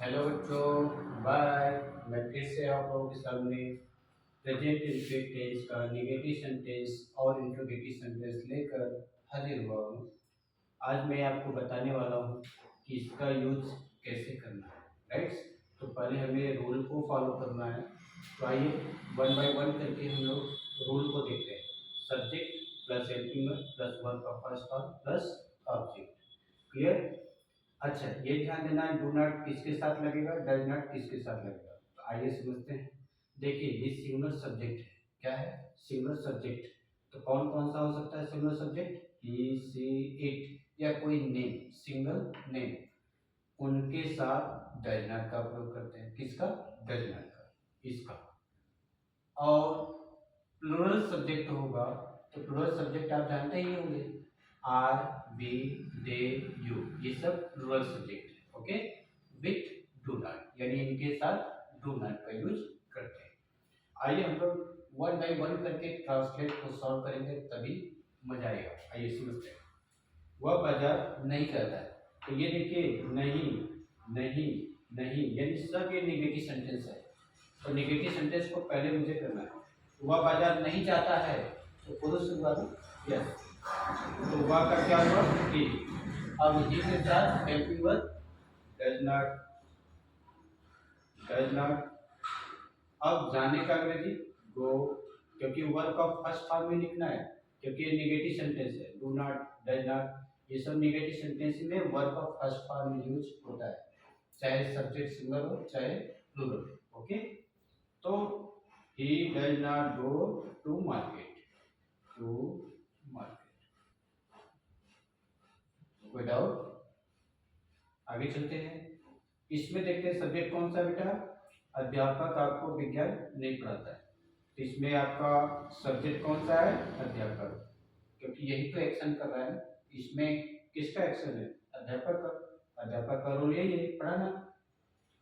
Hello बच्चों, bye. मैं फिर से आप लोगों के सामने प्रेजेंट इम्पीरियड टेंस का नेगेटिव सेंटेंस और इंट्रोगेटिव सेंटेंस लेकर हाजिर हुआ हूँ। आज मैं आपको बताने वाला हूँ कि इसका यूज कैसे करना है। राइट, तो पहले हमें रूल को फॉलो करना है। तो आइए वन बाय वन करके हम लोग रूल को देखते हैं। Subject plus helping verb plus verb का first form plus object. Clear? अच्छा, ये ध्यान देना है, डू नॉट किसके साथ लगेगा, डज नॉट किसके साथ लगेगा। तो आइए समझते हैं। देखिए, ये सिंगुलर सब्जेक्ट है। क्या है? Singular subject. तो कौन कौन सा हो सकता है singular subject? He, she, it या कोई नेम, सिंगल नेम। उनके साथ डज नॉट का प्रयोग करते हैं। किसका? डज नॉट का, इसका। और प्लूरल सब्जेक्ट होगा तो प्लूरल सब्जेक्ट आप जानते ही होंगे, आर, वी, दे, यू, ये सब प्लूरल सब्जेक्ट है। ओके, विथ डू नॉट, यानी इनके साथ डू नॉट का यूज करते हैं। आइए हम लोग वन बाय वन करके ट्रांसलेट को सॉल्व करेंगे, तभी मजा आएगा। आइए समझते हैं। वह बाजार नहीं जाता है। तो ये देखिए, नहीं, नहीं, नहीं, यानी सब ये नेगेटिव सेंटेंस है। तो नेगेटिव सेंटेंस को पहले मुझे करना है। वह बाजार नहीं जाता है, तो पुरुष हुआ ना, यस। तो वह का क्या हुआ? ही। अब ही के साथ helping verb does not, does not. अब जाने का अंग्रेजी गो, क्योंकि वर्ब का फर्स्ट फॉर्म में लिखना है, क्योंकि ये नेगेटिव सेंटेंस है। डू नॉट, डज नॉट, ये सब नेगेटिव सेंटेंस में वर्ब का फर्स्ट फॉर्म में यूज होता है, चाहे सब्जेक्ट सिंगुलर हो चाहे प्लूरल। ओके, तो he does not go to market, to market। कोई डाउट? आगे चलते हैं। इसमें देखते हैं सब्जेक्ट कौन सा बेटा? अध्यापक आपको विज्ञान नहीं पढ़ाता है, तो इसमें आपका सब्जेक्ट कौन सा है? अध्यापक, क्योंकि यही तो एक्शन कर रहा है। इसमें किसका एक्शन है? अध्यापक का। अध्यापक का रोल यही है, पढ़ाना।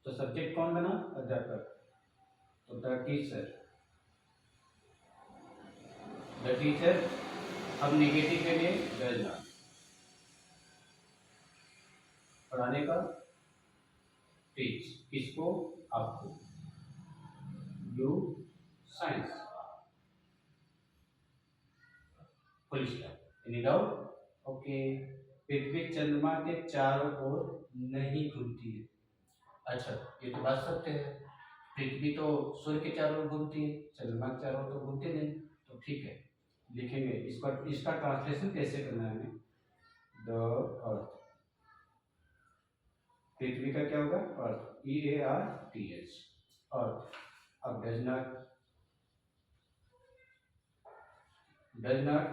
तो सब्जेक्ट कौन बना? अध्यापक। तो द टीचर, द टीचर। अब नेगेटिव के लिए डज नॉट, पढ़ाने का। टीच, किसको? आपको। You, science, full stop. Any doubt? Okay. पृथ्वी चंद्रमा के चारों ओर नहीं घूमती है। अच्छा, ये तो बात सत्य है। पृथ्वी तो सूर्य के चारों ओर घूमती है, चंद्रमा के चारों ओर तो घूमती नहीं। तो ठीक है, लिखेंगे इसका। इसका ट्रांसलेशन कैसे करना है हमें? द अर्थ, पृथ्वी का क्या होगा? अर्थ, ई ए आर टी एच, अर्थ। अब डज नॉट, डज नॉट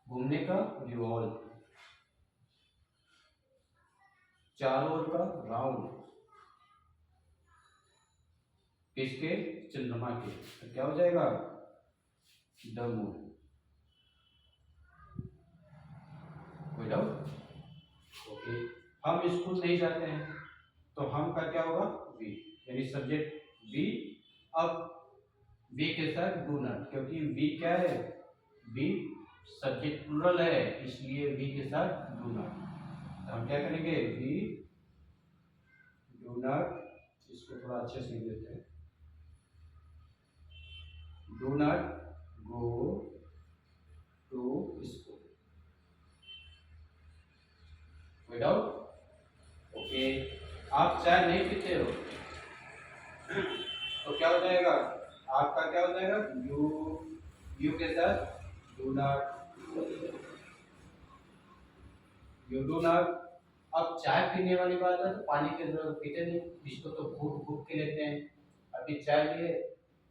घूमने का रिवॉल्व, चारों ओर का राउंड, किसके? चंद्रमा के। तो क्या हो जाएगा? The moon. कोई डाउट? ओके। हम स्कूल नहीं जाते हैं, तो हम का क्या होगा? वी, यानी सब्जेक्ट वी। अब वी के साथ डू नॉट, क्योंकि वी क्या है? वी सब्जेक्ट प्लूरल है, इसलिए वी के साथ डू नॉट। तो हम क्या करेंगे? वी डू नॉट, इसको थोड़ा अच्छे से लिख देते हैं। Do not go to school. Without, okay. आप चाय नहीं पीते हो, तो क्या हो जाएगा? आपका क्या हो जाएगा? यू, यू के साथ do not, you do not. अब चाय पीने वाली बात है, तो पानी के अंदर पीते नहीं, इसको तो घूट घूट के लेते हैं। अभी चाय लिए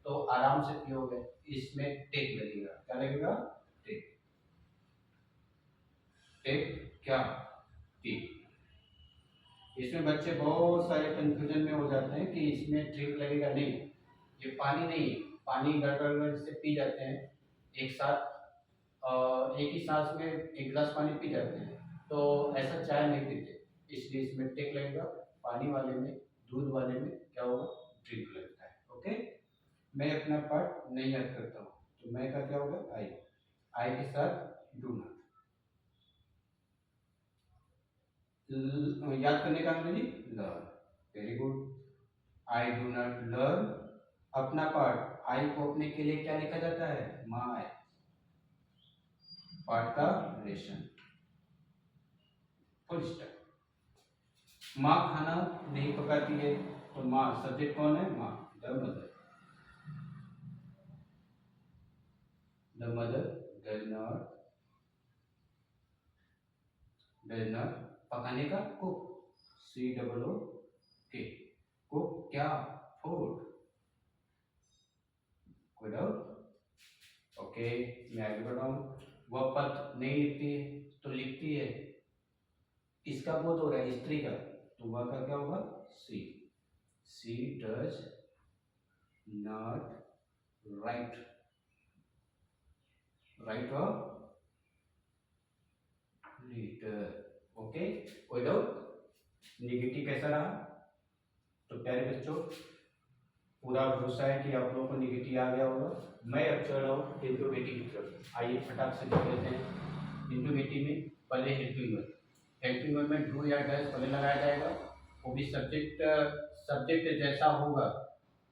तो आराम से पियोगे, इसमें टेक लगेगा। क्या लगेगा? टेक, टेक क्या? टेक। इसमें बच्चे बहुत सारे कंफ्यूजन में हो जाते हैं कि इसमें ड्रिंक लगेगा। नहीं, ये पानी नहीं है। पानी गड़गड़ से पी जाते हैं एक साथ, एक ही सांस में एक गिलास पानी पी जाते हैं, तो ऐसा चाय नहीं पीते, इसलिए इसमें टेक लगेगा। पानी वाले में, दूध वाले में क्या होगा? ड्रिंक लगता है। ओके, मैं अपना पार्ट नहीं याद करता हूँ, तो मैं का क्या होगा? आई, आई के साथ डू नॉट। याद करने का अंग्रेजी learn, very good. I do not learn, अपना पार्ट आई को अपने के लिए क्या लिखा जाता है, माय, पार्ट का रिलेशन, फुल स्टॉप। माँ खाना नहीं पकाती है, तो माँ सब्जेक्ट कौन है, माँ, the mother. The mother does not पकाने का, कुक, COOK, कुक क्या, फूड। कोई डाउट? ओके, मैं आगे बढ़ रहा हूँ। वह पत्र नहीं लिखती है, तो लिखती है, इसका बोध हो रहा है स्त्री का, तो वह का क्या होगा, सी डज नॉट राइट, राइट और रीडर। ओके, कोई डाउट? निगेटिव कैसा रहा? तो प्यारे बच्चों, पूरा भरोसा है कि आप लोगों को निगेटिव आ गया होगा। मैं अब चल रहा हूँ इंट्रोगेटिव की तरफ। आइए फटाक से देख लेते हैं। इंट्रोगेटिव में पहले हेल्पिंग वर्ब, हेल्पिंग वर्ब में डू या डज पहले लगाया जाएगा, वो भी सब्जेक्ट सब्जेक्ट जैसा होगा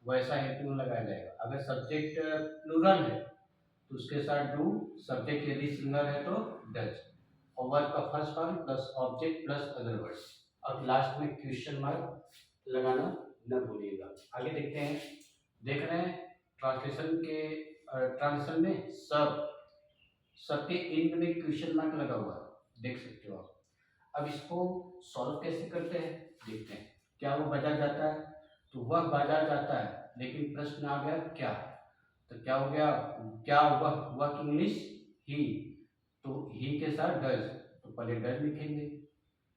वैसा हेल्पिंग वर्ब लगाया जाएगा। अगर सब्जेक्ट प्लूरल है तो उसके साथ डू, सब्जेक्ट यदि सिंगल है तो डज, और वर्ब का first form plus object plus other words. अब लास्ट में क्वेश्चन मार्क लगाना न भूलिएगा। आगे देखते हैं, देख रहे हैं ट्रांसलेशन के ट्रांसलेशन में सब के एंड में क्वेश्चन मार्क लगा हुआ है, देख सकते हो आप। अब इसको सॉल्व कैसे करते हैं देखते हैं। क्या वो बाजार जाता है, तो वह बाजार जाता है, लेकिन प्रश्न आ गया क्या, तो क्या हो गया, क्या वह की इंग्लिश ही, तो ही के साथ डज, तो पहले डज लिखेंगे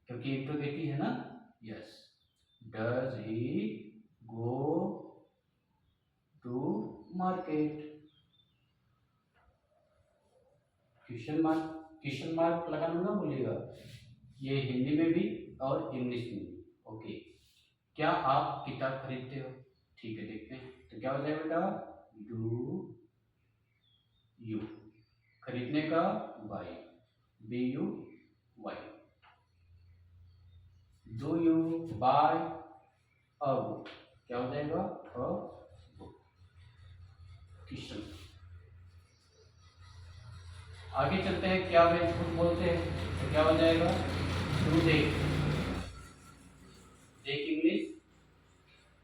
क्योंकि इंट्रोगेटिव है ना। Yes, does he go to market, question mark लगाना ना भूलिएगा, ये हिंदी में भी और इंग्लिश में भी। ओके, क्या आप किताब खरीदते हो, ठीक है देखते हैं, तो क्या हो जाएगा बेटा, डू यू, खरीदने का buy, BUY, do you buy a book, क्या हो जाएगा, अ बुक, क्वेश्चन। आगे चलते हैं, क्या वे झूठ बोलते हैं, तो क्या हो जाएगा, डू दे, दे की इंग्लिश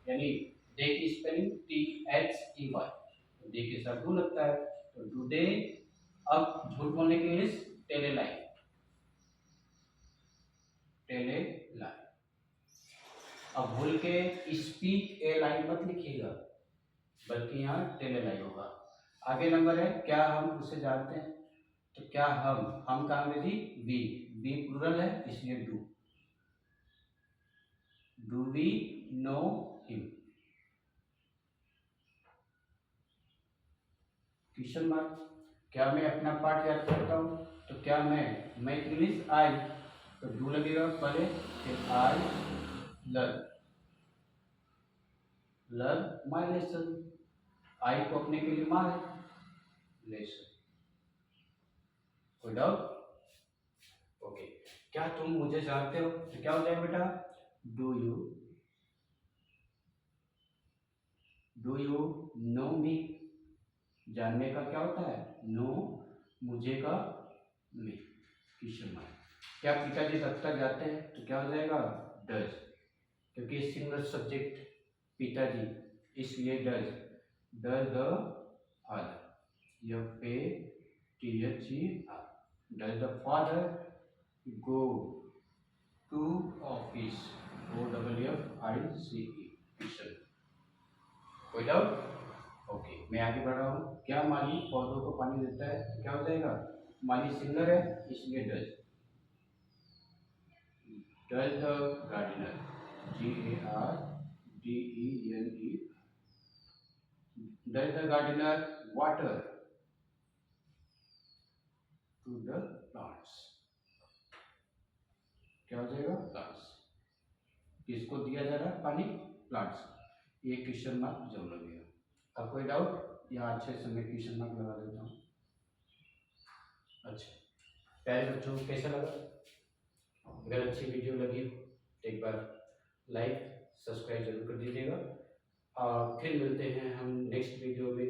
यानी दे की स्पेलिंग THEY, दे के साथ डू लगता है, तो डू दे। अब झूठ बोलने की English tell a lie, tell a lie. अब भूल के स्पीक ए लाई मत लिखिएगा, बल्कि यहाँ टेल ए लाई होगा। आगे नंबर है, क्या हम उसे जानते हैं, तो क्या हम का अंग्रेजी बी प्लूरल है इसलिए do we know him, question mark. क्या मैं अपना पाठ याद करता हूँ, तो क्या मैं इंग्लिश आई, तो डू लगेगा पहले, फिर आई लर्न माई लेसन, आई को अपने के लिए मार लेसन। कोई डाउट? ओके, क्या तुम मुझे जानते हो, तो क्या हो जाएगा बेटा, डू यू नो मी, जानने का क्या होता है, नो, मुझे का मी, क्वेश्चन मार्क। क्या पिताजी दफ्तर जाते हैं, तो क्या हो जाएगा, डज, क्योंकि सिंगल सब्जेक्ट पिताजी इसलिए does the father, FATHER, does the father go to office, OFFICE, question. कोई डाउट? ओके, मैं आगे बढ़ रहा हूँ। क्या माली पौधों को पानी देता है, तो क्या हो जाएगा, माली सिंगल है इसलिए does the gardener, GARDENE, does the gardener water to the plants, क्या हो जाएगा, प्लांट्स, किसको दिया जा रहा है पानी, प्लांट्स, ये क्वेश्चन मार्क जरूर लगेगा। अब कोई डाउट, यहाँ अच्छे से मैं क्वेश्चन मार्क लगा देता हूँ। अच्छा प्यारे बच्चों, कैसा लगा? अगर अच्छी वीडियो लगी तो एक बार लाइक सब्सक्राइब जरूर कर दीजिएगा। फिर मिलते हैं हम नेक्स्ट वीडियो में